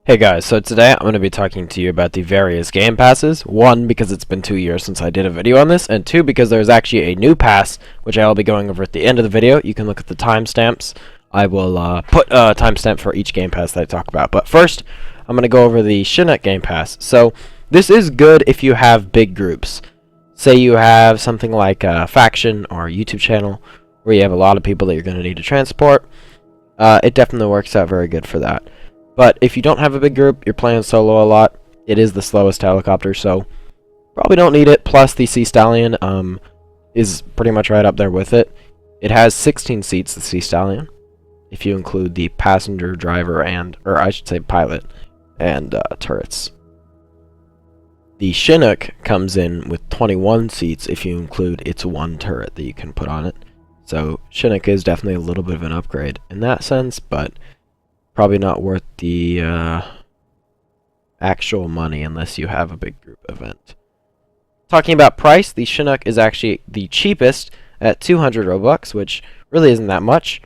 Hey guys, so today I'm going to be talking to you about the various game passes. One, because it's been 2 years since I did a video on this, and two, because there's actually a new pass, which I will be going over at the end of the video. You can look at the timestamps. I will put a timestamp for each game pass that I talk about. But first, I'm going to go over the Chinook game pass. So, this is good if you have big groups. Say you have something like a faction or a YouTube channel, where you have a lot of people that you're going to need to transport. It definitely works out very good for that. But if you don't have a big group, you're playing solo a lot, it is the slowest helicopter, so probably don't need it. Plus, the Sea Stallion is pretty much right up there with it. It has 16 seats, the Sea Stallion, if you include the passenger, driver, or I should say pilot, and turrets. The Chinook comes in with 21 seats if you include its one turret that you can put on it. So Chinook is definitely a little bit of an upgrade in that sense, but probably not worth the actual money unless you have a big group event. Talking about price, the Chinook is actually the cheapest at 200 Robux, which really isn't that much.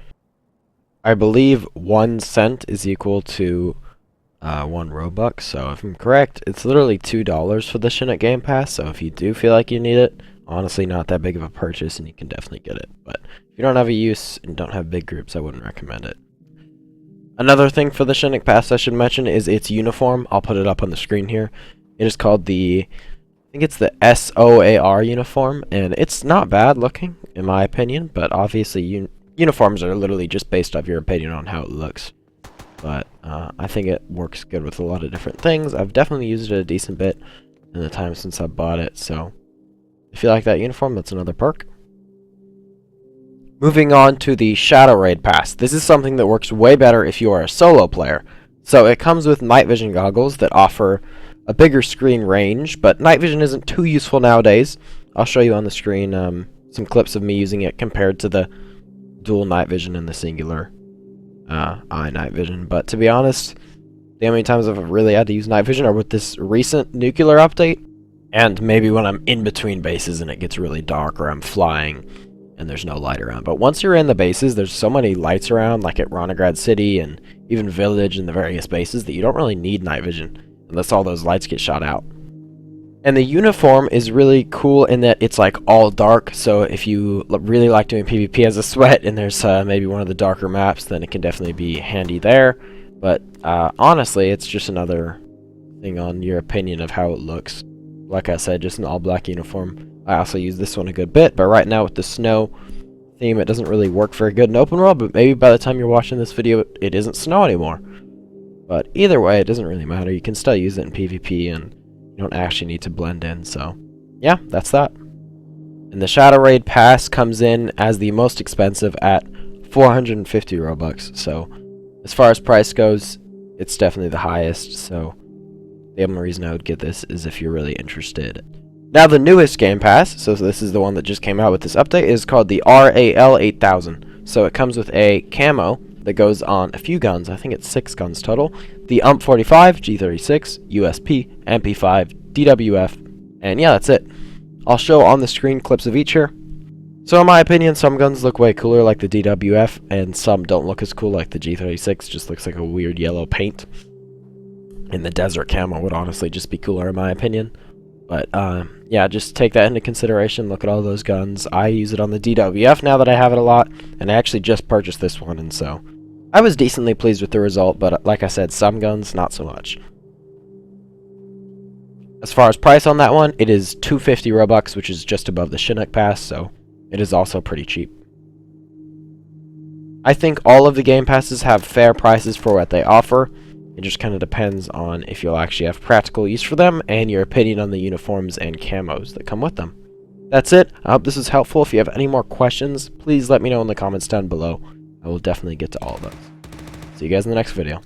I believe 1 cent is equal to 1 Robux, so if I'm correct, it's literally $2 for the Chinook Game Pass, so if you do feel like you need it, honestly not that big of a purchase and you can definitely get it. But if you don't have a use and don't have big groups, I wouldn't recommend it. Another thing for the Chinook Pass I should mention is its uniform. I'll put it up on the screen here. It is called I think it's the SOAR uniform, and it's not bad looking, in my opinion, but obviously uniforms are literally just based off your opinion on how it looks. But I think it works good with a lot of different things. I've definitely used it a decent bit in the time since I bought it, so if you like that uniform, that's another perk. Moving on to the Shadow Raid Pass. This is something that works way better if you are a solo player. So it comes with night vision goggles that offer a bigger screen range, but night vision isn't too useful nowadays. I'll show you on the screen some clips of me using it compared to the dual night vision and the singular eye night vision. But to be honest, the only times I've really had to use night vision are with this recent nuclear update, and maybe when I'm in between bases and it gets really dark or I'm flying and there's no light around. But once you're in the bases, there's so many lights around, like at Ronograd City and even Village and the various bases, that you don't really need night vision unless all those lights get shot out. And the uniform is really cool in that it's like all dark, so if you really like doing PvP as a sweat and there's maybe one of the darker maps, then it can definitely be handy there. But honestly, it's just another thing on your opinion of how it looks. Like I said, just an all black uniform. I also use this one a good bit, but right now with the snow theme, it doesn't really work very good in open world, but maybe by the time you're watching this video, it isn't snow anymore. But either way, it doesn't really matter. You can still use it in PvP, and you don't actually need to blend in, so yeah, that's that. And the Shadow Raid Pass comes in as the most expensive at 450 Robux, so as far as price goes, it's definitely the highest, so the only reason I would get this is if you're really interested. Now the newest Game Pass, so this is the one that just came out with this update, is called the RAL 8000. So it comes with a camo that goes on a few guns, I think it's 6 guns total. The UMP-45, G36, USP, MP5, DWF, and yeah, that's it. I'll show on the screen clips of each here. So in my opinion, some guns look way cooler like the DWF, and some don't look as cool like the G36, just looks like a weird yellow paint. And the desert camo would honestly just be cooler in my opinion. But, yeah, just take that into consideration. Look at all those guns. I use it on the DWF now that I have it a lot, and I actually just purchased this one, and so I was decently pleased with the result, but like I said, some guns, not so much. As far as price on that one, it is 250 Robux, which is just above the Chinook Pass, so it is also pretty cheap. I think all of the Game Passes have fair prices for what they offer. It just kind of depends on if you'll actually have practical use for them and your opinion on the uniforms and camos that come with them. That's it. I hope this is helpful. If you have any more questions, please let me know in the comments down below. I will definitely get to all of those. See you guys in the next video.